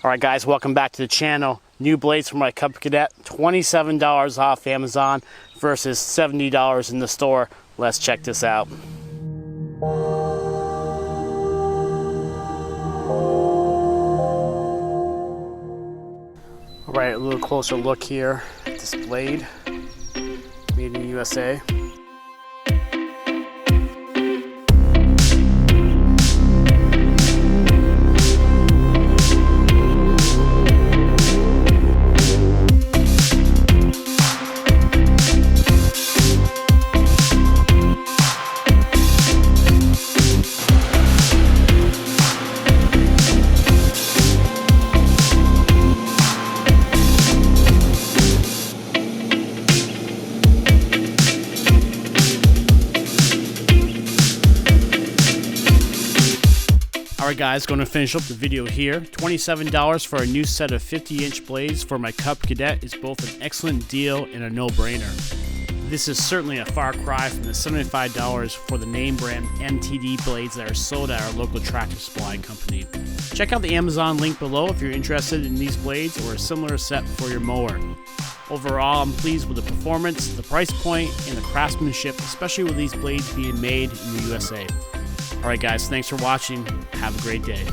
Alright guys, welcome back to the channel. New blades for my Cub Cadet, $27 off Amazon versus $70 in the store. Let's check this out. Alright, a little closer look here at this blade. Made in the USA. Alright guys, going to finish up the video here. $27 for a new set of 50-inch blades for my Cub Cadet is both an excellent deal and a no-brainer. This is certainly a far cry from the $75 for the name brand MTD blades that are sold at our local tractor supply company. Check out the Amazon link below if you're interested in these blades or a similar set for your mower. Overall, I'm pleased with the performance, the price point, and the craftsmanship, especially with these blades being made in the USA. Alright guys, thanks for watching. Have a great day.